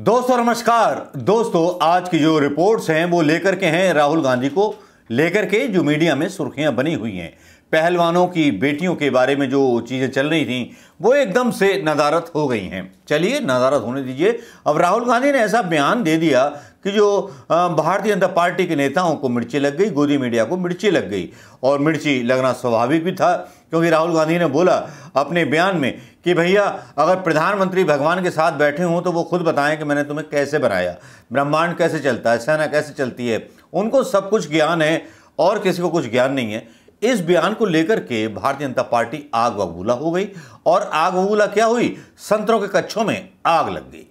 दोस्तों नमस्कार। दोस्तों आज की जो रिपोर्ट्स हैं वो लेकर के हैं राहुल गांधी को लेकर के जो मीडिया में सुर्खियां बनी हुई हैं। पहलवानों की बेटियों के बारे में जो चीज़ें चल रही थीं वो एकदम से नदारद हो गई हैं। चलिए नदारद होने दीजिए। अब राहुल गांधी ने ऐसा बयान दे दिया कि जो भारतीय जनता पार्टी के नेताओं को मिर्ची लग गई, गोदी मीडिया को मिर्ची लग गई। और मिर्ची लगना स्वाभाविक भी था क्योंकि राहुल गांधी ने बोला अपने बयान में कि भैया अगर प्रधानमंत्री भगवान के साथ बैठे हों तो वो खुद बताएं कि मैंने तुम्हें कैसे बनाया, ब्रह्मांड कैसे चलता है, सेना कैसे चलती है। उनको सब कुछ ज्ञान है और किसी को कुछ ज्ञान नहीं है। इस बयान को लेकर के भारतीय जनता पार्टी आग बबूला हो गई। और आग बबूला क्या हुई? संतरों के कच्छों में आग लग गई।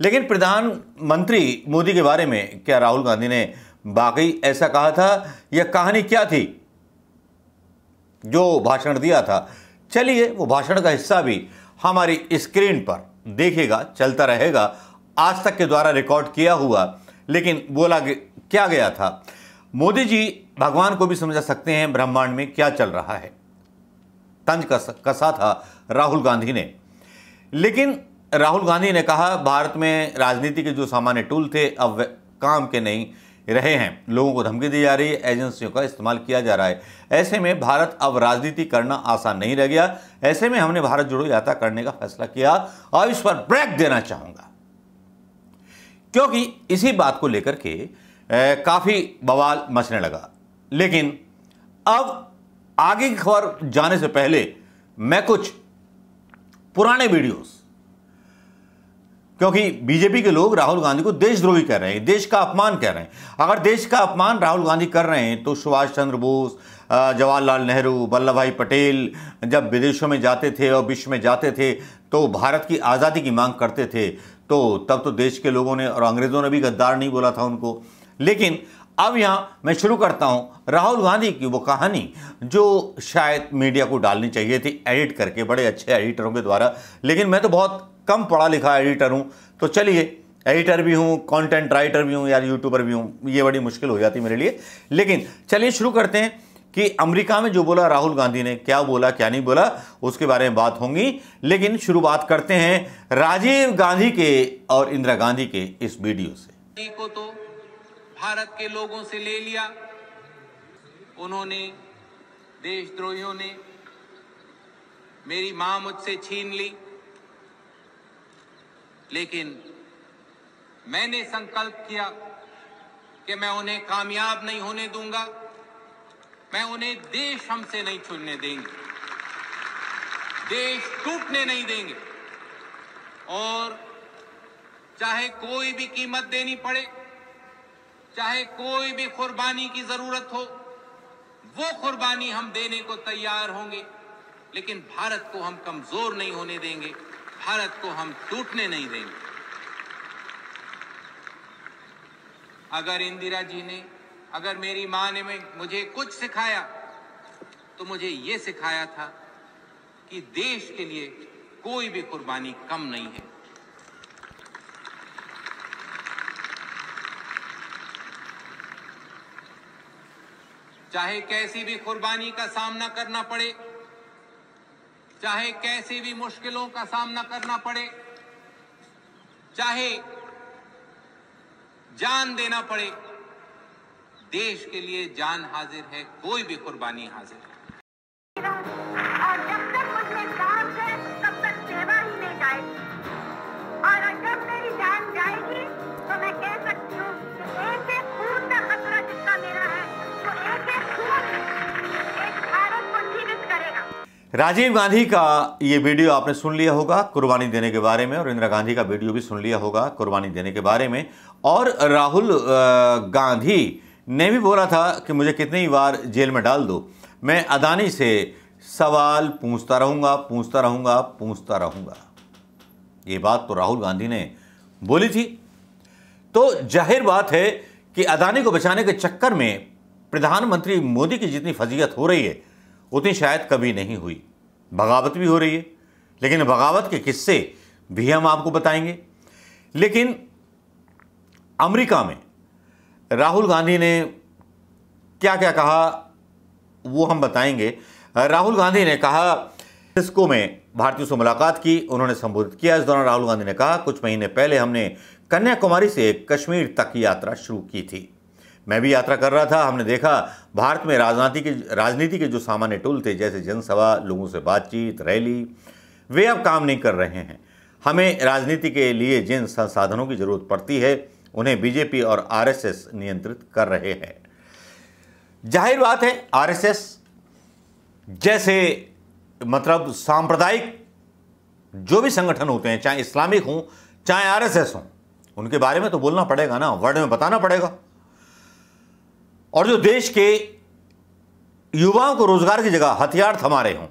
लेकिन प्रधानमंत्री मोदी के बारे में क्या राहुल गांधी ने वाकई ऐसा कहा था? यह कहानी क्या थी जो भाषण दिया था? चलिए वो भाषण का हिस्सा भी हमारी स्क्रीन पर देखिएगा, चलता रहेगा। आज तक के द्वारा रिकॉर्ड किया हुआ, लेकिन बोला क्या गया था। मोदी जी भगवान को भी समझा सकते हैं ब्रह्मांड में क्या चल रहा है। तंज कसा था राहुल गांधी ने। लेकिन राहुल गांधी ने कहा भारत में राजनीति के जो सामान्य टूल थे अब काम के नहीं रहे हैं। लोगों को धमकी दी जा रही है, एजेंसियों का इस्तेमाल किया जा रहा है। ऐसे में भारत अब राजनीति करना आसान नहीं रह गया। ऐसे में हमने भारत जोड़ो यात्रा करने का फैसला किया और इस पर ब्रेक देना चाहूंगा क्योंकि इसी बात को लेकर के काफी बवाल मचने लगा। लेकिन अब आगे की खबर जाने से पहले मैं कुछ पुराने वीडियोस, क्योंकि बीजेपी के लोग राहुल गांधी को देशद्रोही कह रहे हैं, देश का अपमान कह रहे हैं। अगर देश का अपमान राहुल गांधी कर रहे हैं तो सुभाष चंद्र बोस, जवाहरलाल नेहरू, वल्लभ भाई पटेल जब विदेशों में जाते थे और विश्व में जाते थे तो भारत की आज़ादी की मांग करते थे, तो तब तो देश के लोगों ने और अंग्रेज़ों ने भी गद्दार नहीं बोला था उनको। लेकिन अब यहाँ मैं शुरू करता हूँ राहुल गांधी की वो कहानी जो शायद मीडिया को डालनी चाहिए थी एडिट करके, बड़े अच्छे एडिटरों के द्वारा। लेकिन मैं तो बहुत कम पढ़ा लिखा एडिटर हूं, तो चलिए एडिटर भी हूं, कंटेंट राइटर भी हूं, यार यूट्यूबर भी हूं, ये बड़ी मुश्किल हो जाती मेरे लिए। लेकिन चलिए शुरू करते हैं कि अमेरिका में जो बोला राहुल गांधी ने, क्या बोला क्या नहीं बोला, उसके बारे में बात होंगी। लेकिन शुरुआत करते हैं राजीव गांधी के और इंदिरा गांधी के इस वीडियो से। को तो भारत के लोगों से ले लिया उन्होंने, देशद्रोहियों ने। मेरी मां मुझसे छीन ली, लेकिन मैंने संकल्प किया कि मैं उन्हें कामयाब नहीं होने दूंगा। मैं उन्हें देश हमसे नहीं छूटने देंगे, देश टूटने नहीं देंगे। और चाहे कोई भी कीमत देनी पड़े, चाहे कोई भी कुर्बानी की जरूरत हो, वो कुर्बानी हम देने को तैयार होंगे। लेकिन भारत को हम कमजोर नहीं होने देंगे, भारत को हम टूटने नहीं देंगे। अगर इंदिरा जी ने, अगर मेरी मां ने मुझे कुछ सिखाया तो मुझे ये सिखाया था कि देश के लिए कोई भी कुर्बानी कम नहीं है। चाहे कैसी भी कुर्बानी का सामना करना पड़े, चाहे कैसी भी मुश्किलों का सामना करना पड़े, चाहे जान देना पड़े, देश के लिए जान हाजिर है, कोई भी कुर्बानी हाजिर है। और जब तक मुझमें सांस है तब तक सेवा ही नहीं जाएगी। और जब मेरी जान जाएगी तो मैं कह सकती हूँ कि एक एक खून का खतरा जितना मेरा है तो एक एक खून एक भारत को जीवित करेगा। राजीव गांधी का ये वीडियो आपने सुन लिया होगा कुर्बानी देने के बारे में, और इंदिरा गांधी का वीडियो भी सुन लिया होगा कुर्बानी देने के बारे में। और राहुल गांधी ने भी बोला था कि मुझे कितनी बार जेल में डाल दो, मैं अदानी से सवाल पूछता रहूंगा, पूछता रहूंगा, पूछता रहूंगा। ये बात तो राहुल गांधी ने बोली थी। तो जाहिर बात है कि अदानी को बचाने के चक्कर में प्रधानमंत्री मोदी की जितनी फजीहत हो रही है उतनी शायद कभी नहीं हुई। बगावत भी हो रही है, लेकिन बगावत के किस्से भी हम आपको बताएंगे। लेकिन अमेरिका में राहुल गांधी ने क्या क्या कहा वो हम बताएंगे। राहुल गांधी ने कहा फ्रांसिस्को में भारतीयों से मुलाकात की, उन्होंने संबोधित किया। इस दौरान राहुल गांधी ने कहा, कुछ महीने पहले हमने कन्याकुमारी से कश्मीर तक की यात्रा शुरू की थी। मैं भी यात्रा कर रहा था। हमने देखा भारत में राजनीति के जो सामान्य टूल थे, जैसे जनसभा, लोगों से बातचीत, रैली, वे अब काम नहीं कर रहे हैं। हमें राजनीति के लिए जिन संसाधनों की जरूरत पड़ती है, उन्हें बीजेपी और आरएसएस नियंत्रित कर रहे हैं। जाहिर बात है, आरएसएस जैसे मतलब सांप्रदायिक जो भी संगठन होते हैं, चाहे इस्लामिक हों चाहे आरएसएस हों, उनके बारे में तो बोलना पड़ेगा ना, वर्ड में बताना पड़ेगा। और जो देश के युवाओं को रोजगार की जगह हथियार थमा रहे हों,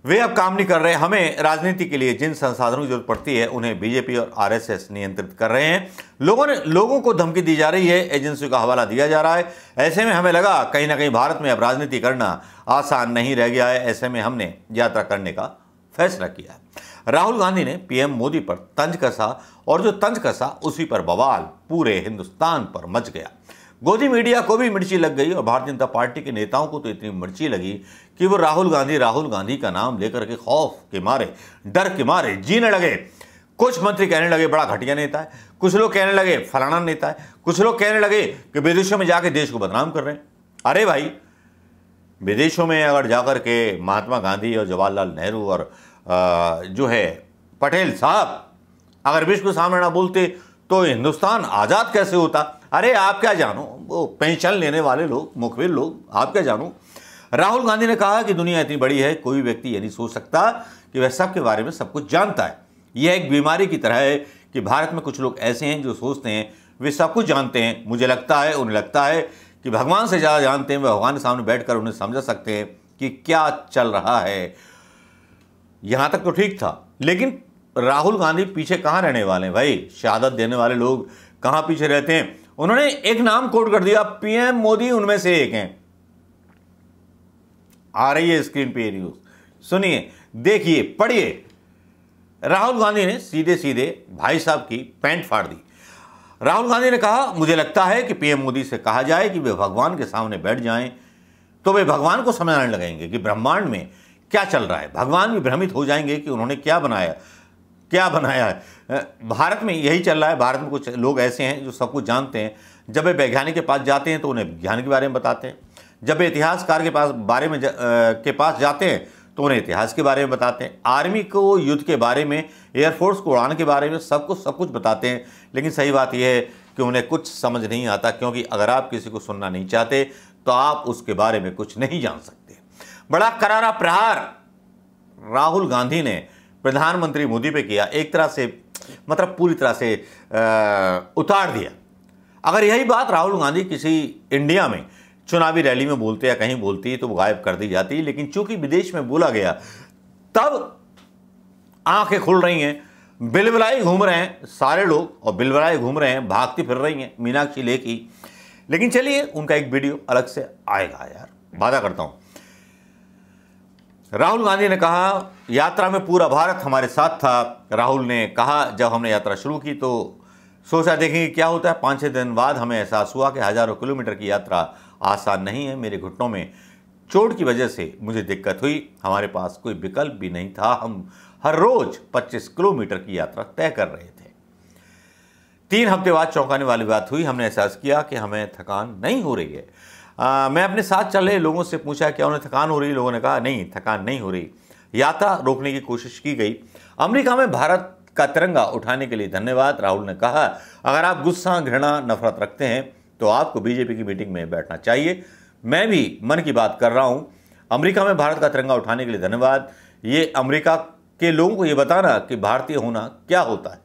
वे अब काम नहीं कर रहे। हमें राजनीति के लिए जिन संसाधनों की जरूरत पड़ती है, उन्हें बीजेपी और आरएसएस नियंत्रित कर रहे हैं। लोगों को धमकी दी जा रही है, एजेंसियों का हवाला दिया जा रहा है। ऐसे में हमें लगा कहीं ना कहीं भारत में अब राजनीति करना आसान नहीं रह गया है। ऐसे में हमने यात्रा करने का फैसला किया। राहुल गांधी ने पीएम मोदी पर तंज कसा, और जो तंज कसा उसी पर बवाल पूरे हिंदुस्तान पर मच गया। गोदी मीडिया को भी मिर्ची लग गई, और भारतीय जनता पार्टी के नेताओं को तो इतनी मिर्ची लगी कि वो राहुल गांधी का नाम लेकर के खौफ के मारे, डर के मारे जीने लगे। कुछ मंत्री कहने लगे बड़ा घटिया नेता है, कुछ लोग कहने लगे फलाना नेता है, कुछ लोग कहने लगे कि विदेशों में जाके देश को बदनाम कर रहे हैं। अरे भाई, विदेशों में अगर जाकर के महात्मा गांधी और जवाहरलाल नेहरू और जो है पटेल साहब अगर विश्व के सामने ना बोलते तो हिंदुस्तान आज़ाद कैसे होता? अरे आप क्या जानो, वो पेंशन लेने वाले लोग, मुखबिर लोग, आप क्या जानो। राहुल गांधी ने कहा कि दुनिया इतनी बड़ी है, कोई व्यक्ति ये नहीं सोच सकता कि वह सबके बारे में सब कुछ जानता है। यह एक बीमारी की तरह है कि भारत में कुछ लोग ऐसे हैं जो सोचते हैं वे सब कुछ जानते हैं। मुझे लगता है, उन्हें लगता है कि भगवान से ज़्यादा जानते हैं। वे भगवान के सामने बैठकर उन्हें समझा सकते हैं कि क्या चल रहा है। यहाँ तक तो ठीक था, लेकिन राहुल गांधी पीछे कहाँ रहने वाले हैं भाई? शहादत देने वाले लोग कहाँ पीछे रहते हैं? उन्होंने एक नाम कोट कर दिया, पीएम मोदी उनमें से एक हैं। आ रही है स्क्रीन पे न्यूज, सुनिए, देखिए, पढ़िए। राहुल गांधी ने सीधे सीधे भाई साहब की पैंट फाड़ दी। राहुल गांधी ने कहा, मुझे लगता है कि पीएम मोदी से कहा जाए कि वे भगवान के सामने बैठ जाएं तो वे भगवान को समझाने लगेंगे कि ब्रह्मांड में क्या चल रहा है। भगवान भी भ्रमित हो जाएंगे कि उन्होंने क्या बनाया है। भारत में यही चल रहा है। भारत में कुछ लोग ऐसे हैं जो सब कुछ जानते हैं। जब वे वैज्ञानिक के पास जाते हैं तो उन्हें विज्ञान के बारे में बताते हैं। जब वे इतिहासकार के पास जाते हैं तो उन्हें इतिहास के बारे में बताते हैं। आर्मी को युद्ध के बारे में, एयरफोर्स को उड़ान के बारे में सब कुछ बताते हैं। लेकिन सही बात यह है कि उन्हें कुछ समझ नहीं आता, क्योंकि अगर आप किसी को सुनना नहीं चाहते तो आप उसके बारे में कुछ नहीं जान सकते। बड़ा करारा प्रहार राहुल गांधी ने प्रधानमंत्री मोदी पे किया। एक तरह से मतलब पूरी तरह से उतार दिया। अगर यही बात राहुल गांधी किसी इंडिया में चुनावी रैली में बोलते या कहीं बोलती तो वो गायब कर दी जाती, लेकिन चूंकि विदेश में बोला गया तब आंखें खुल रही हैं। बिलबिलाई घूम रहे हैं सारे लोग, और बिलबिलाई घूम रहे हैं, भागती फिर रही हैं मीनाक्षी लेखी। लेकिन चलिए, उनका एक वीडियो अलग से आएगा यार, वादा करता हूं। राहुल गांधी ने कहा, यात्रा में पूरा भारत हमारे साथ था। राहुल ने कहा, जब हमने यात्रा शुरू की तो सोचा देखेंगे क्या होता है। 5-6 दिन बाद हमें एहसास हुआ कि हजारों किलोमीटर की यात्रा आसान नहीं है। मेरे घुटनों में चोट की वजह से मुझे दिक्कत हुई। हमारे पास कोई विकल्प भी नहीं था। हम हर रोज 25 किलोमीटर की यात्रा तय कर रहे थे। 3 हफ्ते बाद चौंकाने वाली बात हुई। हमने एहसास किया कि हमें थकान नहीं हो रही है। मैं अपने साथ चल रहे लोगों से पूछा क्या उन्हें थकान हो रही? लोगों ने कहा नहीं, थकान नहीं हो रही। यात्रा रोकने की कोशिश की गई। अमेरिका में भारत का तिरंगा उठाने के लिए धन्यवाद। राहुल ने कहा, अगर आप गुस्सा, घृणा, नफरत रखते हैं तो आपको बीजेपी की मीटिंग में बैठना चाहिए। मैं भी मन की बात कर रहा हूं। अमेरिका में भारत का तिरंगा उठाने के लिए धन्यवाद। ये अमेरिका के लोगों को ये बताना कि भारतीय होना क्या होता है।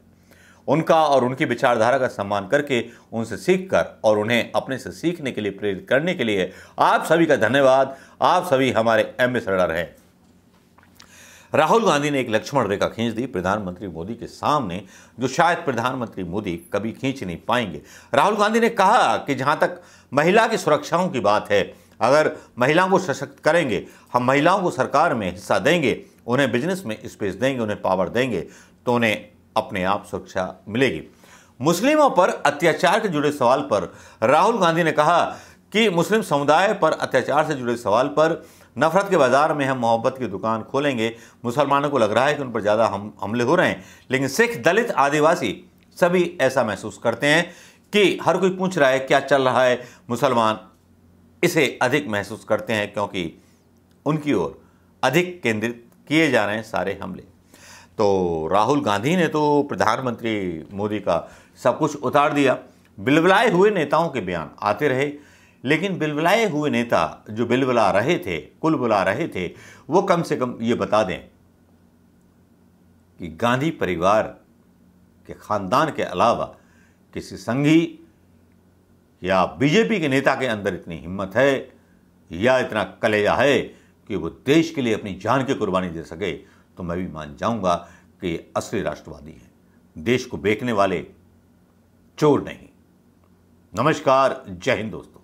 उनका और उनकी विचारधारा का सम्मान करके, उनसे सीखकर और उन्हें अपने से सीखने के लिए प्रेरित करने के लिए आप सभी का धन्यवाद। आप सभी हमारे एम्बेसडर हैं। राहुल गांधी ने एक लक्ष्मण रेखा खींच दी प्रधानमंत्री मोदी के सामने, जो शायद प्रधानमंत्री मोदी कभी खींच नहीं पाएंगे। राहुल गांधी ने कहा कि जहां तक महिला की सुरक्षाओं की बात है, अगर महिलाओं को सशक्त करेंगे, हम महिलाओं को सरकार में हिस्सा देंगे, उन्हें बिजनेस में स्पेस देंगे, उन्हें पावर देंगे, तो उन्हें अपने आप सुरक्षा मिलेगी। मुस्लिमों पर अत्याचार से जुड़े सवाल पर राहुल गांधी ने कहा कि मुस्लिम समुदाय पर अत्याचार से जुड़े सवाल पर नफरत के बाजार में हम मोहब्बत की दुकान खोलेंगे। मुसलमानों को लग रहा है कि उन पर ज़्यादा हमले हो रहे हैं, लेकिन सिख, दलित, आदिवासी सभी ऐसा महसूस करते हैं कि हर कोई पूछ रहा है क्या चल रहा है। मुसलमान इसे अधिक महसूस करते हैं क्योंकि उनकी ओर अधिक केंद्रित किए जा रहे हैं सारे हमले। तो राहुल गांधी ने तो प्रधानमंत्री मोदी का सब कुछ उतार दिया। बिलबिलाए हुए नेताओं के बयान आते रहे, लेकिन बिलबिलाए हुए नेता जो बिलबिला रहे थे, कुल बुला रहे थे, वो कम से कम ये बता दें कि गांधी परिवार के खानदान के अलावा किसी संघी या बीजेपी के नेता के अंदर इतनी हिम्मत है या इतना कलेजा है कि वो देश के लिए अपनी जान की कुर्बानी दे सके, तो मैं भी मान जाऊंगा कि ये असली राष्ट्रवादी हैं, देश को बेचने वाले चोर नहीं। नमस्कार, जय हिंद दोस्तों।